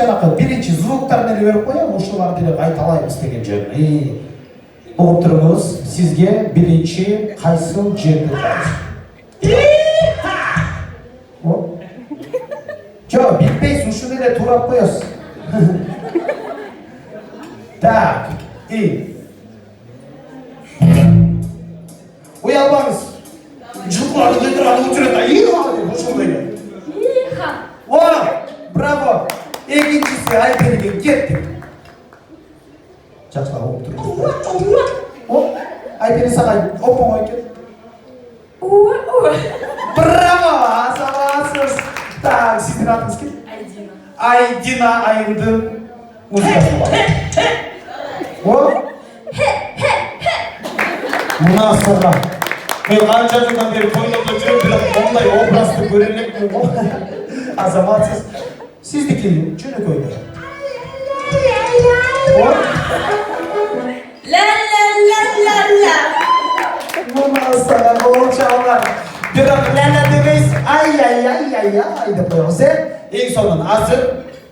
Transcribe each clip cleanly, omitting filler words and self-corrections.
жанакы биринчи звуктарын эле берип коем, ушуларды эле кайталайбыз деген жөн. Угуп туруңуз, сизге биринчи кайсыл жерди кайсы? Жок, bitпейсиз, ушуну эле туурап коесуз. Так, уялбаңыз. Жылкыларды кыйдырады, учурат, деп ошондой эле. О, браво. Экинчиси Айберген, кеттик. Жакшылап угуп туруңуз. О, Айберген сага оп-оңой экен. Браво, асабасыз. Так, сиздин атыңыз ким? Айдина айымдын музыкасы бар. О? Мына сырға. Мен қанша жылдан бері тойларда жүрем, бірақ ондай образды көре элекмин го. Азаматсыз. Сиздики жөнөкөйдө. О? Ла-ла-ла-ла-ла. Мына сырға болчалар. Бірақ ла-ла демейсиз, ай-ай-ай-ай-ай деп коебуз. Эң сонун азыр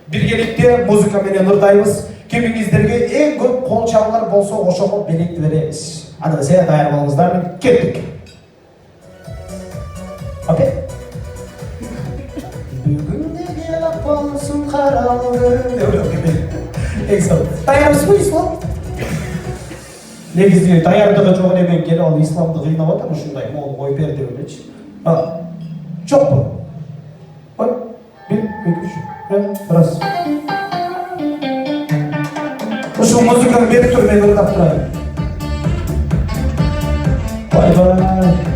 биргеликте музыка менен ырдайбыз. Кимиңиздерге эң көп кол чабуулар болсо ошого белекти беребиз. Анда сен даяр болуңуздар, кеттик. Окей? Бүгүндөгү акбалсың каралды. Эң сонун. Даярбызбы, Ислам? Негизи даярдыгы жок эле келип алып исламды кыйнап атам, ушундай мол ой бер деп элечи. Жокпу? Ой, 1, 2, 3, раз. Ушул музыканы берип туруп мен ырдап турайын. Бай-бай.